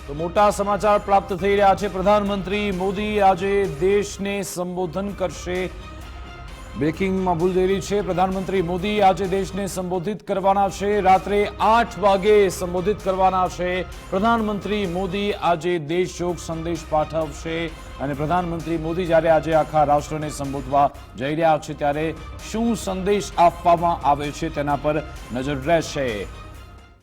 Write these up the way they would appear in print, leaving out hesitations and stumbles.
તો મોટા સમાચાર પ્રાપ્ત થઈ રહ્યા છે। પ્રધાનમંત્રી મોદી આજે દેશને સંબોધન કરશે। બ્રેકિંગમાં ભૂલ થઈ રહી છે। પ્રધાનમંત્રી મોદી આજે દેશને સંબોધિત કરવાના છે। રાત્રે 8 વાગે સંબોધિત કરવાના છે। પ્રધાનમંત્રી મોદી આજે દેશજોગ સંદેશ પાઠવશે અને પ્રધાનમંત્રી મોદી જ્યારે આજે આખા રાષ્ટ્રને સંબોધવા જઈ રહ્યા છે ત્યારે શું સંદેશ આપવામાં આવે છે તેના પર નજર રહેશે।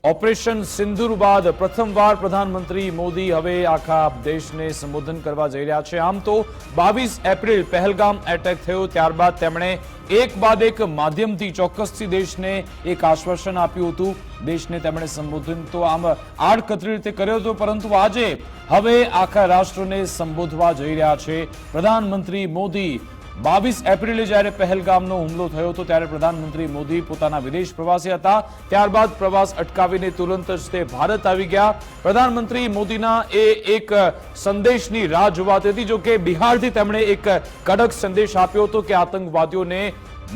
ऑपरेशन सिंदूर बाद प्रथमवार प्रधानमंत्री मोदी हवे आखा देशने संबोधन करवा जई रह्या छे। आम तो 22 एप्रिल पहलगाम एटेक थयो त्यारबाद तेमणे एक बाद एक माध्यमथी चौक्कसथी देशने एक आश्वासन आप्युं हतुं। देशने तेमणे संबोधन तो आम आड़कतरी रीते कर्यो हतो, परंतु आजे हवे आखा राष्ट्रने संबोधवा जई रह्या छे। प्रधानमंत्री मोदी 22 एप्रिले જ્યારે પહેલગામનો હુમલો થયો હતો ત્યારે પ્રધાનમંત્રી મોદી પોતાના વિદેશ પ્રવાસે હતા। ત્યારબાદ પ્રવાસ અટકાવીને તુરંત જ તે ભારત આવી ગયા। પ્રધાનમંત્રી મોદીના એક સંદેશની રાહ જોવાતી હતી। જો કે બિહારથી તેમણે એક કડક સંદેશ આપ્યો હતો કે આતંકવાદીઓને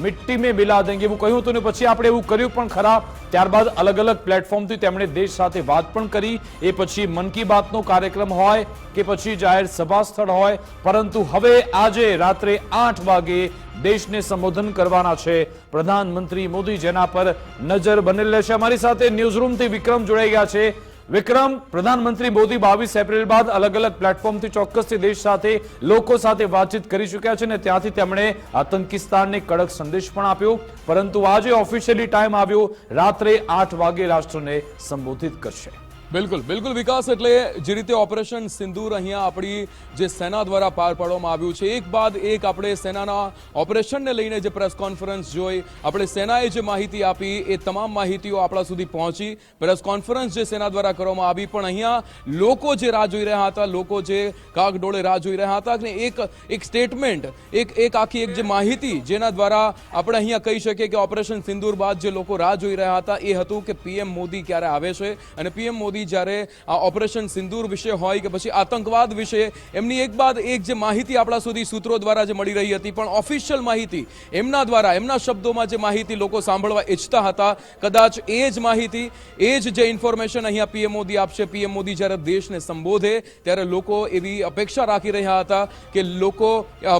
મિટ્ટી में मिला देंगे એવું કહ્યું હતું ને પછી આપણે એવું કર્યું પણ ખરા। ત્યારબાદ અલગ અલગ પ્લેટફોર્મથી તેમણે દેશ સાથે વાત પણ કરી। એ પછી મન કી બાતનો કાર્યક્રમ હોય કે પછી જાહેર સભા સ્થળ હોય, પરંતુ હવે આજે રાત્રે 8 વાગે દેશને સંબોધન કરવાના છે પ્રધાનમંત્રી મોદી, જેના પર નજર બનેલી રહેશે। અમારી સાથે ન્યૂઝરૂમથી વિક્રમ જોડાઈ ગયા છે। विक्रम, प्रधानमंत्री मोदी 22 एप्रिल बाद अलग अलग प्लेटफॉर्म थी चौक्कसथी देश साथे लोको साथे बातचीत करी चुक्या छे ने त्यांथी तेमणे आतंकिस्तानने कड़क संदेश पण आप्यो, परंतु आजे ऑफिशियली टाइम आव्यो रात्रे 8 वागे राष्ट्रने संबोधित करशे। बिल्कुल बिल्कुल विकास एटले जे रीते ऑपरेशन सिंदूर अहींया आपणी जे सेना द्वारा पार पाडवामां आव्युं छे, एक बाद एक आपणे सेनाना ऑपरेशनने लईने जे प्रेस कॉन्फरन्स जोई, आपणे सेनाए जे माहिती आपी ए तमाम माहितीओ आपणा सुधी पहोंची। प्रेस कॉन्फरन्स जे सेना द्वारा करवामां आवी, पण अहींया लोको जे राह जोई रह्या हता, लोको जे कागडोळे राह जोई रह्या हता के एक स्टेटमेंट, एक आखी एक जे माहिती जेना द्वारा आपणे अहींया कही शकीए के ऑपरेशन सिंदूर बाद जे लोको राह जोई रह्या हता ए हतुं के पीएम मोदी क्यारे आवे छे अने पीएम मोदी જ્યારે આ ઓપરેશન સિંદૂર વિશે હોય કે પછી આતંકવાદ વિશે એમની એક બાદ એક જે માહિતી આપણા સુધી સૂત્રો દ્વારા જે મળી રહી હતી, પણ ઓફિશિયલ માહિતી એમના દ્વારા એમના શબ્દોમાં જે માહિતી લોકો સાંભળવા ઈચ્છતા હતા, કદાચ એ જ માહિતી, એ જ જે ઇન્ફોર્મેશન અહીંયા પીએમ મોદી આપશે। પીએમ મોદી જ્યારે દેશને સંબોધે ત્યારે લોકો એવી અપેક્ષા રાખી રહ્યા હતા કે લોકો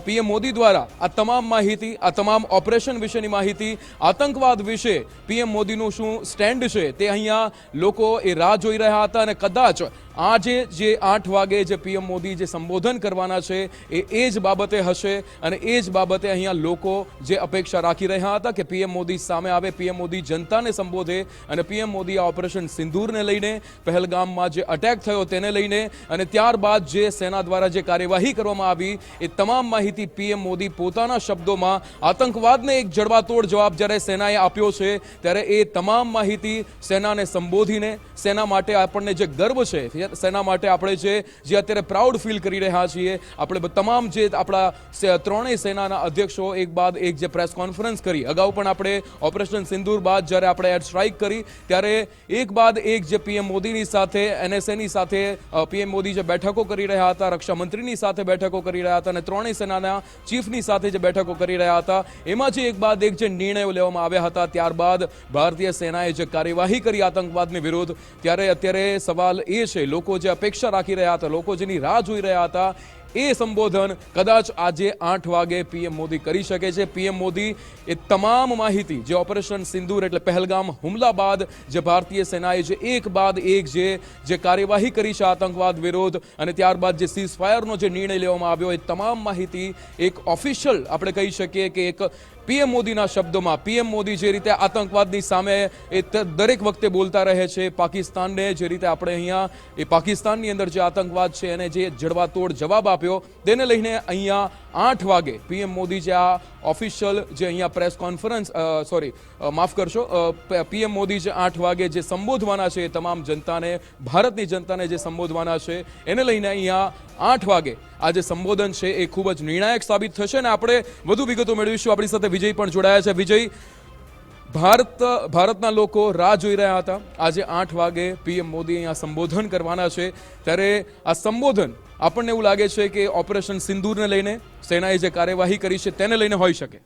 પીએમ મોદી દ્વારા આ તમામ માહિતી, આ તમામ ઓપરેશન વિશેની માહિતી, આતંકવાદ વિશે પીએમ મોદીનું શું સ્ટેન્ડ છે તે અહીંયા લોકો એ રાહ જોઈ રહ્યા હતા અને કદાચ આજે જે 8 વાગે જે પીએમ મોદી જે સંબોધન કરવાના છે એ જ બાબતે હશે અને એ જ બાબતે અહીંયા લોકો જે અપેક્ષા રાખી રહ્યા હતા કે પીએમ મોદી સામે આવે, પીએમ મોદી જનતાને સંબોધે અને પીએમ મોદી આ ઓપરેશન સિંદૂરને લઈને, પહેલગામમાં જે અટેક થયો તેને લઈને અને ત્યારબાદ જે સેના દ્વારા જે કાર્યવાહી કરવામાં આવી એ તમામ માહિતી પીએમ મોદી પોતાના શબ્દોમાં આતંકવાદને એક જડબાતોડ જવાબ જ્યારે સેનાએ આપ્યો છે ત્યારે એ તમામ માહિતી સેનાને સંબોધીને, સેના માટે આપણને જે ગર્વ છે, સેના માટે આપણે જે અત્યારે પ્રાઉડ ફીલ કરી રહ્યા છીએ, આપણે તમામ જે આપણા ત્રણેય સેનાના અધ્યક્ષો એક બાદ એક જે પ્રેસ કોન્ફરન્સ કરી, અગાઉ પણ આપણે ઓપરેશન સિંદૂર બાદ જ્યારે આપણે એર સ્ટ્રાઇક કરી ત્યારે એક બાદ એક જે પીએમ મોદીની સાથે, એનએસએની સાથે પીએમ મોદી જે બેઠકો કરી રહ્યા હતા, રક્ષા મંત્રીની સાથે બેઠકો કરી રહ્યા હતા અને ત્રણેય સેનાના ચીફની સાથે જે બેઠકો કરી રહ્યા હતા, એમાં જે એક બાદ એક જે નિર્ણયો લેવામાં આવ્યા હતા, ત્યારબાદ ભારતીય સેનાએ જે કાર્યવાહી કરી આતંકવાદની વિરુદ્ધ, ત્યારે અત્યારે સવાલ એ છે, લોકો જે અપેક્ષા રાખી રહ્યા હતા, લોકો જેની રાહ જોઈ રહ્યા હતા, એ સંબોધન કદાચ આજે 8 વાગે પીએમ મોદી કરી શકે છે। પીએમ મોદી એ તમામ માહિતી જે ઓપરેશન સિંદૂર એટલે પહેલગામ હુમલા બાદ જે ભારતીય સેનાએ જે એક બાદ એક જે કાર્યવાહી કરી છે આતંકવાદ વિરુદ્ધ અને ત્યારબાદ જે સીઝ ફાયરનો જે નિર્ણય લેવામાં આવ્યો એ તમામ માહિતી એક ઓફિશિયલ આપણે કહી શકીએ કે એક પીએમ મોદીના શબ્દોમાં, પીએમ મોદી જે રીતે આતંકવાદની સામે એ દરેક વખતે બોલતા રહે છે, પાકિસ્તાનને જે રીતે આપણે અહીંયા એ પાકિસ્તાનની અંદર જે આતંકવાદ છે એને જે જડબાતોડ જવાબ આપ્યો તેને લઈને અહીંયા 8 વાગે પીએમ મોદી જે આ ઓફિશિયલ જે અહીંયા પ્રેસ કોન્ફરન્સ માફ કરશો, પીએમ મોદી જે 8 વાગે જે સંબોધવાના છે તમામ જનતાને, ભારતની જનતાને જે સંબોધવાના છે એને લઈને અહીંયા 8 વાગે આ જે સંબોધન છે એ ખૂબ જ નિર્ણાયક સાબિત થશે અને આપણે વધુ વિગતો મેળવીશું। આપણી સાથે વિજય પણ જોડાયા છે। વિજય, ભારતના લોકો રાહ જોઈ રહ્યા હતા, આજે 8 વાગે પીએમ મોદી અહીંયા સંબોધન કરવાના છે ત્યારે આ સંબોધન આપણને એવું લાગે છે કે ઓપરેશન સિંદૂરને લઈને સેનાએ જે કાર્યવાહી કરી છે તેને લઈને હોઈ શકે?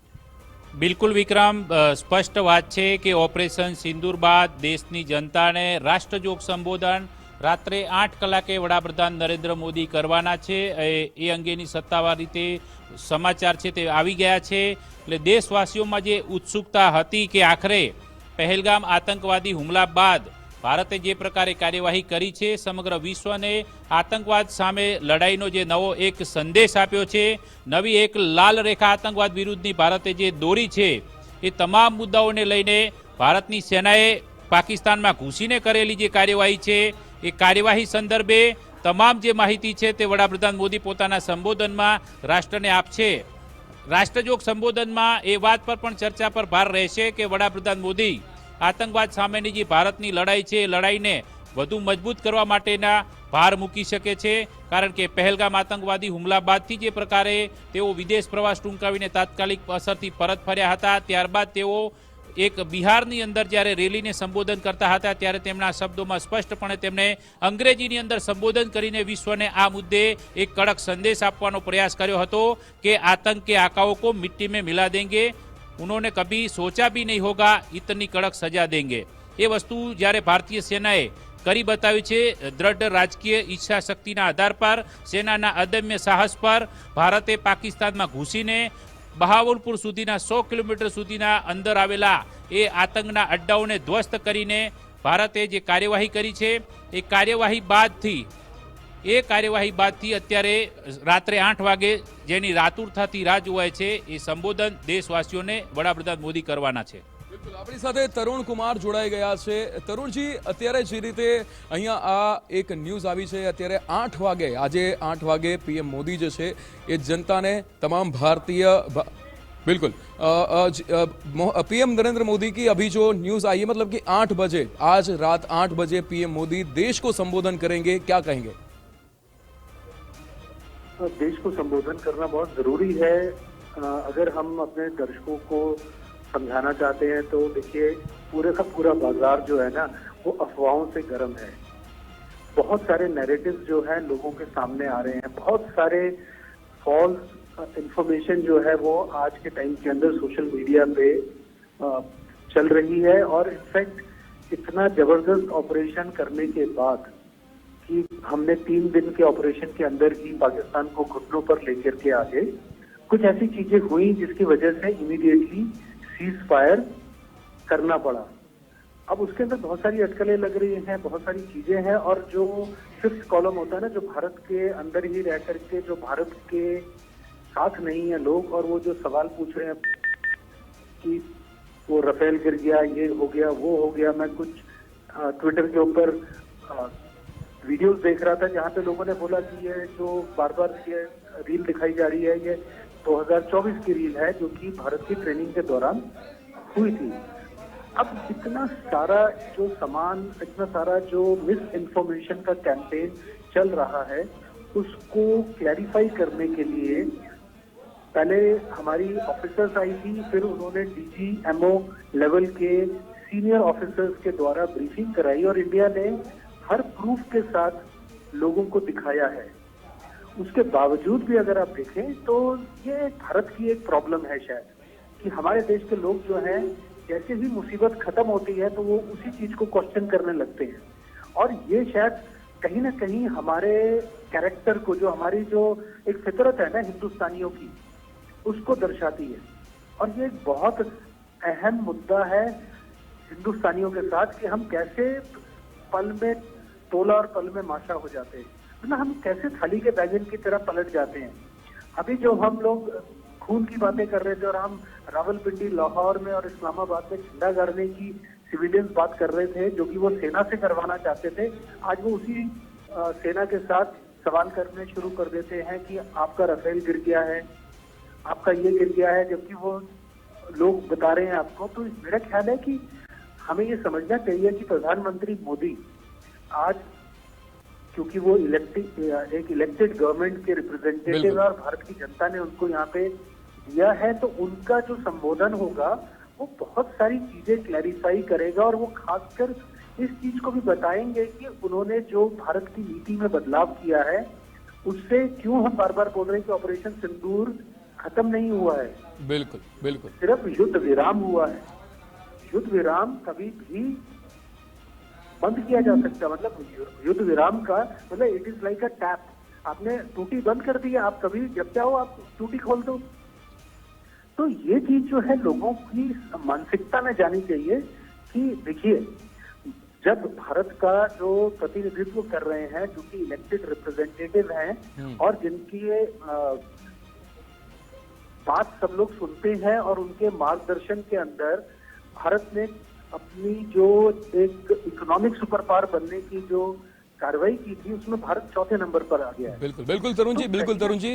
બિલકુલ વિક્રમ, સ્પષ્ટ વાત છે કે ઓપરેશન સિંદૂર બાદ દેશની જનતાને રાષ્ટ્રજોગ સંબોધન રાત્રે 8 કલાકે વડાપ્રધાન નરેન્દ્ર મોદી કરવાના છે. એ અંગેની સત્તાવાર રીતે સમાચાર છે તે આવી ગયા છે. એટલે દેશવાસીઓમાં જે ઉત્સુકતા હતી કે આખરે પહેલગામ આતંકવાદી હુમલા બાદ ભારતે જે પ્રકારે કાર્યવાહી કરી છે, સમગ્ર વિશ્વને આતંકવાદ સામે લડાઈનો જે નવો એક સંદેશ આપ્યો છે, નવી એક લાલ રેખા આતંકવાદ વિરુદ્ધની ભારતે જે દોરી છે, એ તમામ મુદ્દાઓને લઈને ભારતની સેનાએ પાકિસ્તાનમાં ઘૂસીને કરેલી જે કાર્યવાહી છે, એ કાર્યવાહી સંદર્ભે તમામ જે માહિતી છે તે વડાપ્રધાન મોદી પોતાના સંબોધનમાં રાષ્ટ્રને આપશે. રાષ્ટ્રજોગ સંબોધનમાં એ વાત પર પણ ચર્ચા પર ભાર રહેશે કે વડાપ્રધાન મોદી આતંકવાદ સામેની જે ભારતની લડાઈ છે એ લડાઈને વધુ મજબૂત કરવા માટેના ભાર મૂકી શકે છે. કારણ કે પહેલગામ આતંકવાદી હુમલા બાદથી જે પ્રકારે તેઓ વિદેશ પ્રવાસ ટૂંકાવીને તાત્કાલિક અસરથી પરત ફર્યા હતા, ત્યારબાદ તેઓ એક બિહારની અંદર જ્યારે રેલીને સંબોધન કરતા હતા ત્યારે તેમના શબ્દોમાં સ્પષ્ટપણે તેમણે અંગ્રેજીની અંદર સંબોધન કરીને વિશ્વને આ મુદ્દે એક કડક સંદેશ આપવાનો પ્રયાસ કર્યો હતો કે આતંક કે આकाओं को मिट्टी में मिला देंगे, उन्होंने कभी सोचा भी नहीं होगा, इतनी कड़क सजा देंगे. એ વસ્તુ જ્યારે ભારતીય સેનાએ કરી બતાવી છે. દ્રઢ રાજકીય ઈચ્છા શક્તિના આધાર પર, સેનાના અદમ્ય સાહસ પર ભારતે પાકિસ્તાનમાં ઘૂસીને બહાવલપુર સુધીના 100 કિલોમીટર સુધીના અંદર આવેલા એ આતંકના અડ્ડાઓને ધ્વસ્ત કરીને ભારતે જે કાર્યવાહી કરી છે, એ કાર્યવાહી બાદથી અત્યારે રાત્રે 8 વાગે જેની આતુરતાથી રાહ જોવાય છે, એ સંબોધન દેશવાસીઓને વડાપ્રધાન મોદી કરવાના છે. બિલકુલ, આપણી સાથે તરુણ કુમાર જોડાઈ ગયા છે. તરુણજી, અત્યારે જે રીતે અહીંયા આ એક ન્યૂઝ આવી છે, અત્યારે 8 વાગે, આજે 8 વાગે પીએમ મોદી જે છે એ જનતાને, તમામ ભારતીય बिल्कुल पीएम नरेंद्र मोदी की अभी जो न्यूज आई है, मतलब कि 8 बजे, आज रात 8 बजे पीएम मोदी देश को संबोधन करेंगे, क्या कहेंगे? देश को संबोधन करना बहुत जरूरी है. अगर हम अपने दर्शकों को समझाना चाहते हैं तो देखिए, पूरे का पूरा बाजार जो है ना, वो अफवाहों से गर्म है. बहुत सारे नैरेटिव्स जो है लोगों के सामने आ रहे हैं, बहुत सारे फॉल्स इंफॉर्मेशन जो है वो आज के टाइम के अंदर सोशल मीडिया पे चल रही है. और इनफैक्ट इतना जबरदस्त ऑपरेशन करने के बाद कि हमने 3 दिन के ऑपरेशन के अंदर ही पाकिस्तान को घुटनों पर लेकर के आगे कुछ ऐसी चीजें हुई जिसकी वजह से इमीडिएटली सीज फायर करना पड़ा. अब उसके अंदर बहुत सारी अटकलें लग रही हैं, बहुत सारी चीजें हैं. और जो 5th कॉलम होता है ना, जो भारत के अंदर ही रह करके जो भारत के साथ नहीं है लोग, और वो जो सवाल पूछ रहे हैं कि वो राफेल गिर गया, ये हो गया, वो हो गया. मैं कुछ ट्विटर के ऊपर वीडियोस देख रहा था जहाँ पे लोगों ने बोला कि ये जो बार बार ये रील दिखाई जा रही है, ये 2024 की रील है जो कि भारत की ट्रेनिंग के दौरान हुई थी. अब इतना सारा जो सामान, इतना सारा जो मिस इन्फॉर्मेशन का कैंपेन चल रहा है, उसको क्लैरिफाई करने के लिए पहले हमारी ऑफिसर्स आई थी, फिर उन्होंने DGMO लेवल के सीनियर ऑफिसर्स के द्वारा ब्रीफिंग कराई और इंडिया ने हर प्रूफ के साथ लोगों को दिखाया है. उसके बावजूद भी अगर आप देखें तो ये भारत की एक प्रॉब्लम है शायद, कि हमारे देश के लोग जो हैं, जैसे ही मुसीबत खत्म होती है तो वो उसी चीज को क्वेश्चन करने लगते हैं. और ये शायद कहीं ना कहीं हमारे कैरेक्टर को, जो हमारी जो एक फितरत है ना हिंदुस्तानियों की, उसको दर्शाती है. और ये एक बहुत अहम मुद्दा है हिंदुस्तानियों के साथ कि हम कैसे पल में तोला और पल में माशा हो जाते हैं, ना हम कैसे थाली के बैगन की तरह पलट जाते हैं. अभी जो हम लोग खून की बातें कर रहे थे और हम रावलपिंडी, लाहौर में और इस्लामाबाद में झंडा गाड़ने की सिविलियंस बात कर रहे थे, जो कि वो सेना से करवाना चाहते थे, आज वो उसी सेना के साथ सवाल करने शुरू कर देते हैं कि आपका राफेल गिर गया है, आपका ये गिर गया है, जबकि वो लोग बता रहे हैं आपको. तो मेरा ख्याल है कि हमें ये समझना चाहिए कि प्रधानमंत्री मोदी आज, क्योंकि वो एक इलेक्टेड गवर्नमेंट के रिप्रेजेंटेटिव है और भारत की जनता ने उनको यहाँ पे दिया है, तो उनका जो संबोधन होगा वो बहुत सारी चीजें क्लैरिफाई करेगा. और वो खासकर इस चीज को भी बताएंगे कि उन्होंने जो भारत की नीति में बदलाव किया है, उससे क्यों हम बार बार बोल रहे हैं कि ऑपरेशन सिंदूर खत्म नहीं हुआ है. बिल्कुल बिल्कुल, सिर्फ युद्ध विराम हुआ है. युद्ध विराम कभी भी बंद किया जा सकता है। मतलब युद्ध विराम का मतलब it is like a tap, आपने टूटी बंद कर दी, आप कभी जब चाहो आप टूटी खोल दो। तो ये चीज जो है लोगों की मानसिकता में जानी चाहिए कि देखिए, जब भारत का जो प्रतिनिधित्व कर रहे हैं, जो कि इलेक्टेड रिप्रेजेंटेटिव हैं और जिनकी बात सब लोग सुनते हैं और उनके मार्गदर्शन के अंदर भारत ने अपनी जो एक इकोनॉमिक सुपर पावर बनने की जो कार्रवाई की थी, उसमें भारत चौथे नंबर पर आ गया है। बिल्कुल बिल्कुल तरुण जी, बिल्कुल तरुण जी,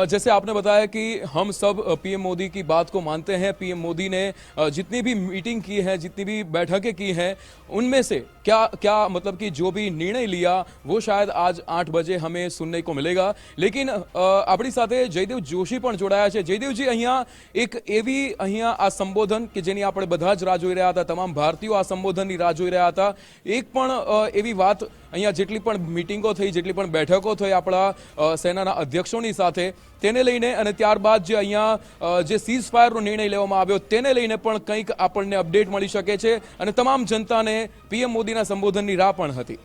जैसे आपने बताया कि हम सब पीएम मोदी की बात को मानते हैं। पीएम मोदी ने जितनी भी मीटिंग की है, जितनी भी बैठकें की हैं, उनमें से क्या क्या मतलब कि जो भी निर्णय लिया वो शायद आज 8 बजे हमें सुनने को मिलेगा। लेकिन આપણી સાથે જયદેવ જોશી પણ જોડાયા છે। જયદેવજી, અહીંયા એક એવી અહીંયા આ સંબોધન કે જેની આપણે બધા જ રાહ જોઈ રહ્યા હતા, તમામ ભારતીયો આ સંબોધનની રાહ જોઈ રહ્યા હતા। એક પણ એવી વાત અહીંયા જેટલી પણ મીટિંગો થઈ, જેટલી પણ બેઠકો થઈ આપણા સેનાના અધ્યક્ષોની સાથે, તેને લઈને અને ત્યારબાદ જે અહીંયા જે સીઝ ફાયરનો નિર્ણય લેવામાં આવ્યો તેને લઈને પણ કંઈક આપણને અપડેટ મળી શકે છે અને તમામ જનતાને પીએમ મોદીના સંબોધનની રાહ પણ હતી।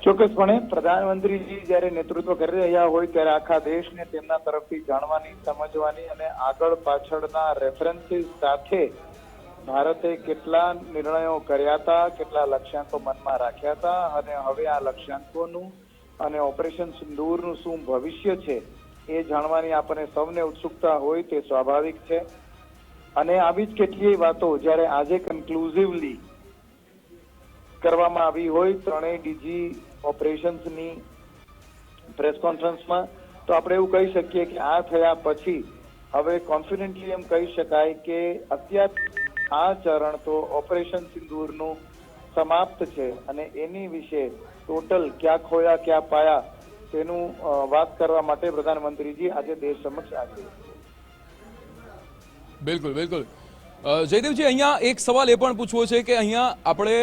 ચોક્કસપણે પ્રધાનમંત્રીજી જ્યારે નેતૃત્વ કરી રહ્યા હોય ત્યારે આખા દેશને તેમના તરફથી જાણવાની, સમજવાની અને આગળ પાછળના રેફરન્સીસ સાથે ભારતે કેટલા નિર્ણયો કર્યા હતા, કેટલા લક્ષ્યાંકો મનમાં રાખ્યા હતા અને હવે આ લક્ષ્યાંકોનું અને ઓપરેશન સિંદૂરનું શું ભવિષ્ય છે એ જાણવાની આપણને સૌને ઉત્સુકતા હોય તે સ્વાભાવિક છે। અને આવી જ કેટલીય વાતો જ્યારે આજે કન્ક્લુઝિવલી કરવામાં આવી હોય ત્રણેય ડીજી ઓપરેશન્સની પ્રેસ કોન્ફરન્સમાં, તો આપણે એવું કહી શકીએ કે આ થયા પછી હવે કોન્ફિડન્ટલી એમ કહી શકાય કે અત્યાર આ ચરણ તો ઓપરેશન સિંદૂરનું સમાપ્ત છે અને એની વિશે ટોટલ क्या खोया क्या पाया તેનું વાત કરવા માટે પ્રધાનમંત્રીજી આજે દેશ સમક્ષ આવ્યા। બિલકુલ બિલકુલ જયદેવજી, અહીંયા એક સવાલ એ પણ પૂછવો છે કે અહીંયા આપણે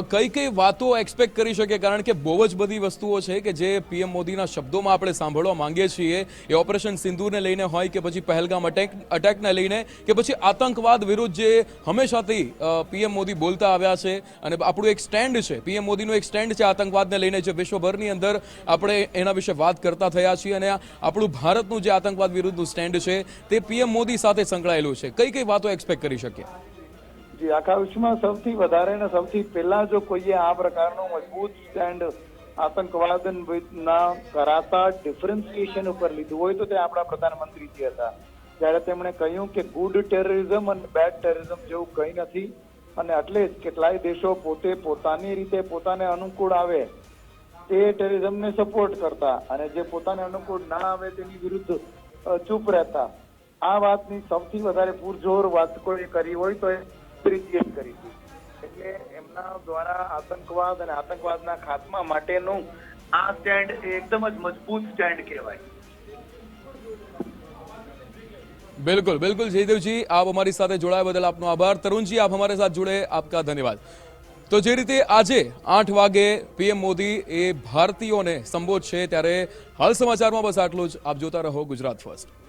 કઈ કઈ વાતો એક્સપેક્ટ કરી શકીએ, કારણ કે બહુ જ બધી વસ્તુઓ છે કે જે પીએમ મોદીના શબ્દોમાં આપણે સાંભળવા માંગીએ છીએ। એ ઓપરેશન સિંદૂરને લઈને હોય કે પછી પહેલગામ અટેકને લઈને કે પછી આતંકવાદ વિરુદ્ધ જે હંમેશાથી પીએમ મોદી બોલતા આવ્યા છે અને આપણું એક સ્ટેન્ડ છે, પીએમ મોદીનું એક સ્ટેન્ડ છે આતંકવાદને લઈને, જે વિશ્વભરની અંદર આપણે એના વિશે વાત કરતા થયા છીએ અને આપણું ભારતનું જે આતંકવાદ વિરુદ્ધનું સ્ટેન્ડ છે તે પીએમ મોદી સાથે સંકળાયેલું છે। કઈ કઈ વાતો એક્સપેક્ટ કરી શકીએ? જી, આખા વિશ્વમાં સૌથી વધારે ને સૌથી પહેલા જો કોઈએ આ પ્રકારનું મજબૂત સ્ટેન્ડ આતંકવાદના કરાતા ડિફરન્સિએશન ઉપર લીધું હોય તો તે આપણા પ્રધાનમંત્રીજી હતા, જ્યારે તેમણે કહ્યું કે ગુડ ટેરરિઝમ અને બેડ ટેરરિઝમ જેવું કંઈ નથી અને એટલે જ કેટલાય દેશો પોતે પોતાની રીતે પોતાને અનુકૂળ આવે તે ટેરરિઝમને સપોર્ટ કરતા અને જે પોતાને અનુકૂળ ના આવે તેની વિરુદ્ધ ચૂપ રહેતા। આ વાતની સૌથી વધારે પૂરજોર વાત કોઈ કરી હોય તો એ પ્રીતિએ જ કરી હતી। એટલે એમના દ્વારા આતંકવાદ અને આતંકવાદના ખાત્મા માટેનું આ સ્ટેન્ડ એકદમ જ મજબૂત સ્ટેન્ડ કહેવાય। बिल्कुल बिल्कुल जयदेवजी, आप हमारी साथ जोड़ाया बदल आपनो आभार। तरुण जी, आप हमारे साथ जुड़े, आपका धन्यवाद। तो जे रीते आज 8 वागे पीएम मोदी ए भारतीयों ने संबोधशे, त्यारे हाल समाचार में बस आटलू ज। आप जोता रहो गुजरात फर्स्ट।